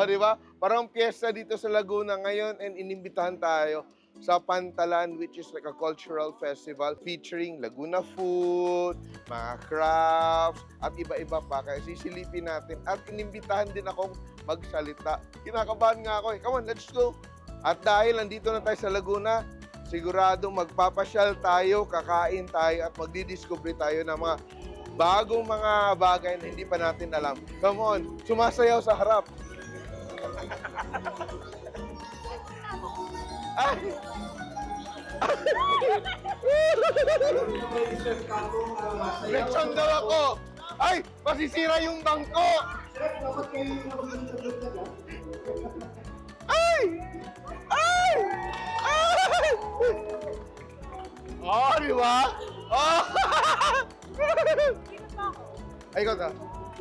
di ba? Parang piyesta dito sa Laguna ngayon and inimbitahan tayo sa Pantalan, which is like a cultural festival featuring Laguna food, mga crafts, at iba-iba pa. Kaya sisilipin natin. At inimbitahan din akong magsalita. Kinakabahan nga ako eh. Come on, let's go! At dahil nandito na tayo sa Laguna, siguradong magpapasyal tayo, kakain tayo, at magdidiscover tayo ng mga bagong mga bagay na hindi pa natin alam. Come on, sumasayaw sa harap. Ay! Lechon daw ako! Ay! Masisira yung bangko! Ay! Ay! Ay! Oh, di ba? Oh! Ay, ikaw ka.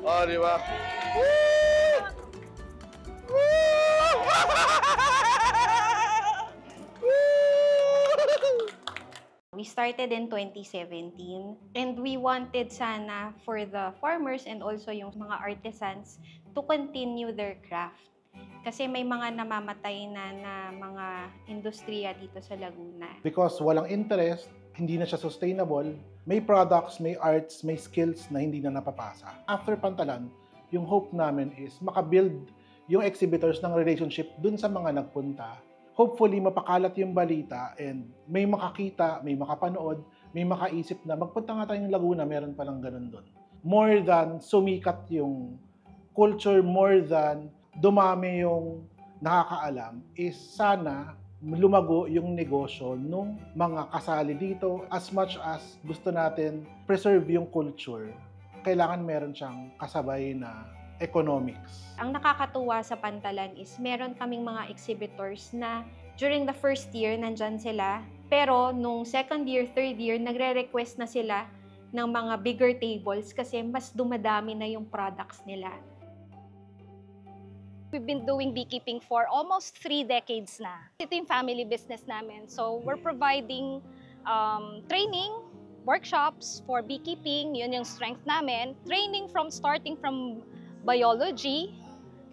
Oh, di ba? Woo! Woo! We started in 2017 and we wanted sana for the farmers and also yung mga artisans to continue their craft. Kasi may mga namamatay na mga industriya dito sa Laguna. Because walang interest, hindi na siya sustainable, may products, may arts, may skills na hindi na napapasa. After Pantalan, yung hope namin is makabuild yung exhibitors ng relationship dun sa mga nagpunta. Hopefully, mapakalat yung balita and may makakita, may makapanood, may makaisip na magpunta nga tayo ng Laguna, meron palang ganun dun. More than sumikat yung culture, more than dumami yung nakakaalam, is sana lumago yung negosyo nung mga kasali dito. As much as gusto natin preserve yung culture, kailangan meron siyang kasabay na economics. Ang nakakatuwa sa Pantalan is meron kaming mga exhibitors na during the first year nandyan sila, pero nung second year, third year, nagre-request na sila ng mga bigger tables kasi mas dumadami na yung products nila. We've been doing beekeeping for almost 3 decades na. Ito yung family business namin. So we're providing training, workshops for beekeeping. Yun yung strength namin. Training starting from biology.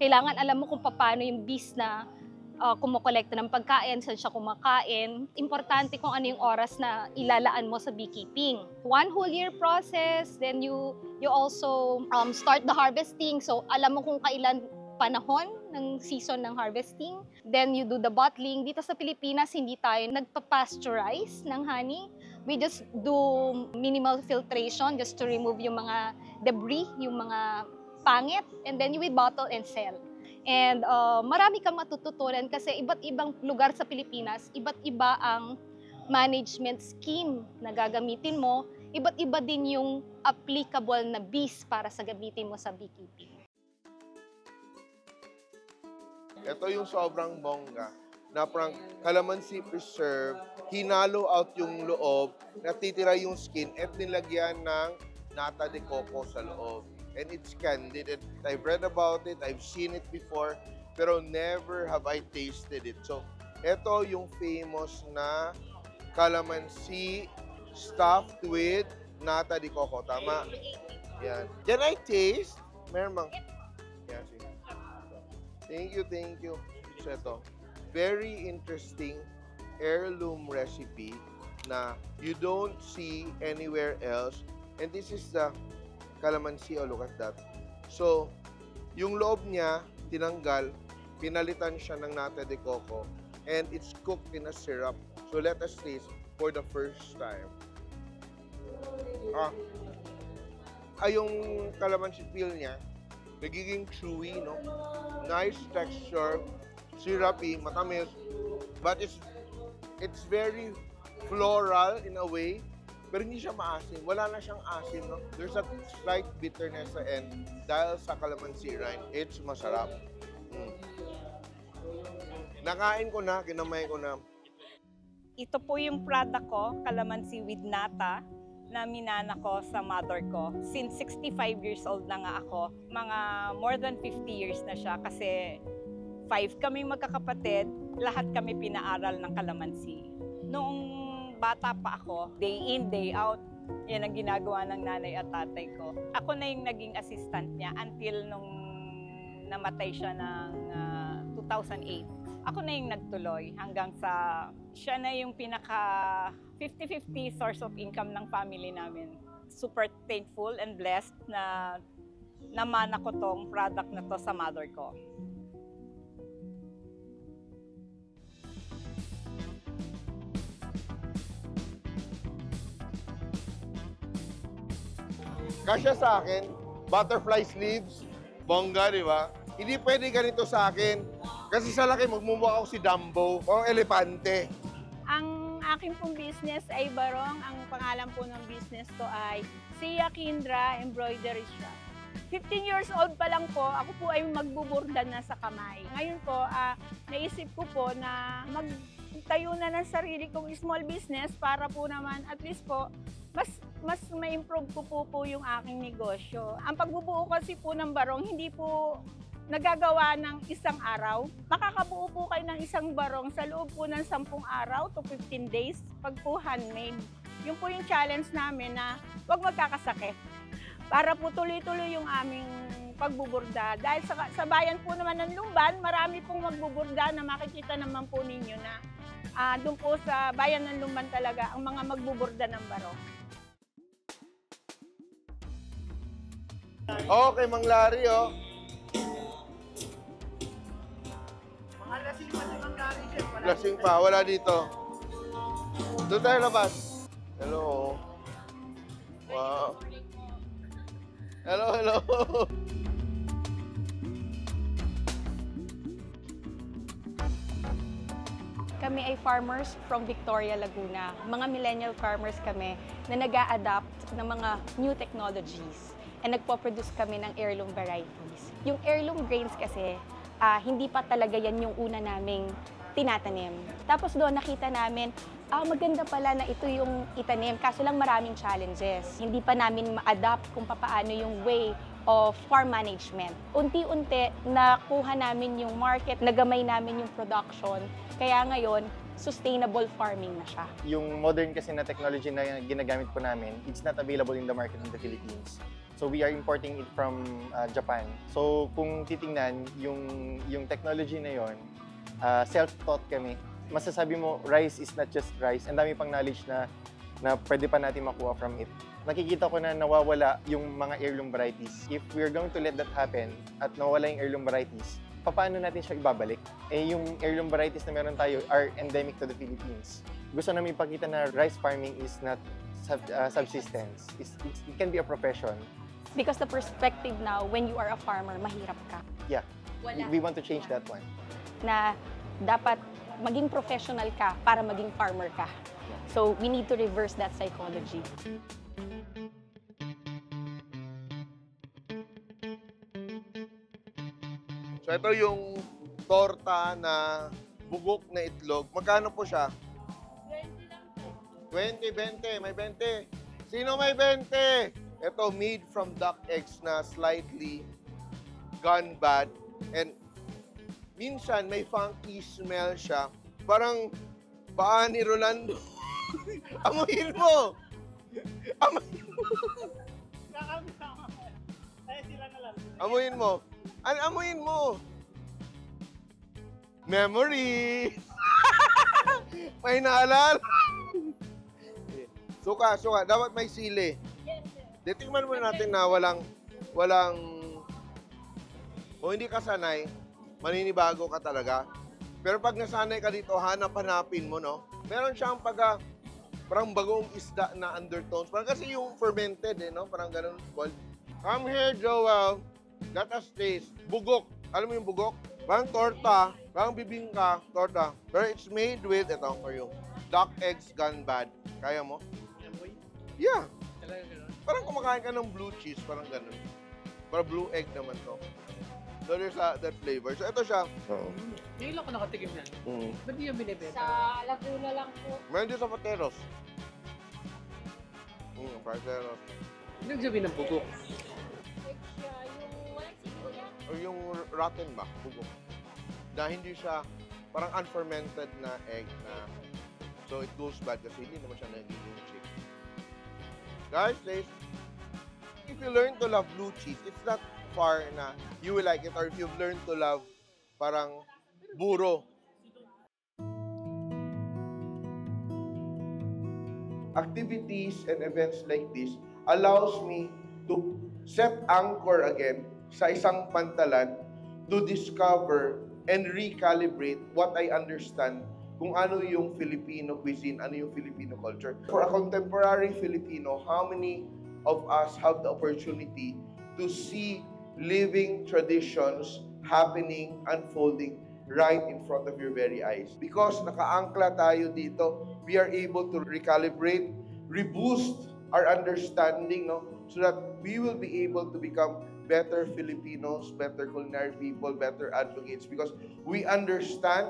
Kailangan alam mo kung paano yung bees na kumukolekta ng pagkain, saan siya kumakain. Importante kung ano yung oras na ilalaan mo sa beekeeping. 1 whole year process, then you also start the harvesting. So alam mo kung kailan panahon ng season ng harvesting. Then you do the bottling. Dito sa Pilipinas, hindi tayo nagpa-pasteurize ng honey. We just do minimal filtration just to remove yung mga debris, yung mga pangit, and then you will bottle and sell. And marami kang matututunan kasi iba't ibang lugar sa Pilipinas, iba't iba ang management scheme na gagamitin mo, iba't iba din yung applicable na bees para sa gamitin mo sa beekeeping. Ito yung sobrang bongga na parang calamansi preserve, hinalo out yung loob, natitira yung skin at nilagyan ng nata de coco sa loob. And it's candied. And I've read about it, I've seen it before, pero never have I tasted it. So, ito yung famous na calamansi stuffed with nata de coco. Tama? Yan. Can I taste? Meron bang? Yan, sige. Thank you, thank you. So, ito. Very interesting heirloom recipe na you don't see anywhere else. And this is the calamansi. Oh, look at that. So, yung loob niya, tinanggal, pinalitan siya ng nata de coco, and it's cooked in a syrup. So, let us taste for the first time. Yung calamansi peel niya, nagiging chewy, no? Nice texture, syrupy, matamis, but it's very floral in a way, pero hindi siya maasim. Wala na siyang asim, no? There's a slight bitterness sa end dahil sa calamansi rind. It's masarap. Nakain ko na, kinamay ko na. Ito po yung product ko, calamansi with nata, na minana ko sa mother ko. Since 65 years old na nga ako, mga more than 50 years na siya kasi 5 kaming magkakapatid, lahat kami pinaaral ng calamansi. Noong bata pa ako, day in, day out, yan ang ginagawa ng nanay at tatay ko. Ako na yung naging assistant niya until nung namatay siya ng 2008. Ako na yung nagtuloy hanggang sa siya na yung pinaka 50-50 source of income ng family namin. Super thankful and blessed na namana ko tong product na to sa mother ko. Kasya sa akin, butterfly sleeves, bongga, di ba? Hindi pwede ganito sa akin. Kasi sa laki, magmumukha ako si Dumbo o elepante. Ang aking pong business ay Barong. Ang pangalan po ng business ko ay Sia Kindra Embroidery Shop. 15 years old pa lang po, ako po ay magbuburda na sa kamay. Ngayon po, naisip ko po na magtayo na ng sarili kong small business para po naman at least po, mas ma-improve ko po yung aking negosyo. Ang pagbubuo kasi po ng barong, hindi po nagagawa ng isang araw. Makakabuo po kayo ng isang barong sa loob po ng 10 araw to 15 days pag po handmade. Yun po yung challenge namin na huwag magkakasakit. Para po tuloy-tuloy yung aming pagbuburda. Dahil sa bayan po naman ng Lumban, marami pong magbuburda na makikita naman po ninyo na doon po sa bayan ng Lumban talaga ang mga magbuburda ng barong. Okay, Mang Larry, oh. Lasing pa, wala dito. Doon tayo labas. Hello. Wow. Hello. Kami ay farmers from Victoria, Laguna. Mga millennial farmers kami na nag-a-adapt ng mga new technologies and nagpo-produce kami ng heirloom varieties. Yung heirloom grains kasi, hindi pa talaga yan yung una naming tinatanim. Tapos doon nakita namin, maganda pala na ito yung itanim, kaso lang maraming challenges. Hindi pa namin ma-adapt kung paano yung way of farm management. Unti-unti, nakuha namin yung market, nagamay namin yung production, kaya ngayon, sustainable farming na siya. Yung modern kasi na technology na ginagamit po namin, it's not available in the market in the Philippines. So we are importing it from Japan. So kung titingnan, yung technology na yon, self-taught kami. Masasabi mo, rice is not just rice. Ang dami pang knowledge na pwede pa natin makuha from it. Nakikita ko na nawawala yung mga heirloom varieties. If we're going to let that happen at nawala yung heirloom varieties, paano natin siya ibabalik? Yung heirloom varieties na meron tayo are endemic to the Philippines. Gusto namin ipakita na rice farming is not subsistence. It can be a profession. Because the perspective now, when you are a farmer, mahirap ka. Yeah, we want to change that one. Na dapat maging professional ka para maging farmer ka. So we need to reverse that psychology. So ito yung torta na bugok na itlog. Magkano po siya? 20 lang po. 20, 20. May 20. Sino may 20? Ito, made from duck eggs na slightly gone bad. And minsan, may funky smell siya. Parang paa ni Rolando. Amuhin mo! Amuhin mo! Amuhin mo. Amuhin mo. Memory. May naalala. Suka. Dapat may sili. Titingnan muna natin na walang hindi ka sanay, maninibago ka talaga. Pero pag nasanay ka dito, hanapin mo, no? Meron siyang parang bagong isda na undertones. Parang kasi yung fermented, no? Parang ganun. Come here, Joel. Let us taste. Bugok. Alam mo yung bugok? Parang torta. Parang bibingka. Torta. Pero it's made with, ito for you, duck eggs gone bad. Kaya mo? Yeah. Parang kumakain ka ng blue cheese. Parang ganun. Parang blue egg naman to. So there's that flavor. So ito siya. Ngayon lang ako nakatikim yan. Ba't di yung binibenta? Sa Laguna lang po. Meron din sa Pateros. Pateros. Ano yung sabihin ng bugok? O yung rotten ba? Bugok. Na hindi siya parang unfermented na egg na so it goes bad kasi hindi naman siya nagiging chick. Guys, if you learn to love blue cheese, it's not far na you will like it, or if you've learned to love, parang buro. Activities and events like this allows me to set anchor again sa isang pantalan to discover and recalibrate what I understand kung ano yung Filipino cuisine, ano yung Filipino culture. For a contemporary Filipino, how many of us have the opportunity to see living traditions happening, unfolding right in front of your very eyes? Because nakaangkla tayo dito, we are able to recalibrate, reboost our understanding, no? So that we will be able to become better Filipinos, better culinary people, better advocates, because we understand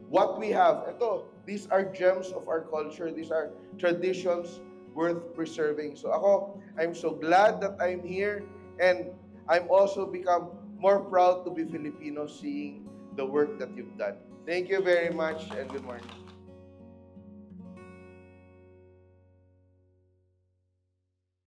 what we have. Ito, these are gems of our culture. These are traditions worth preserving. So ako, I'm so glad that I'm here, and I'm also become more proud to be Filipino seeing the work that you've done. Thank you very much, and good morning.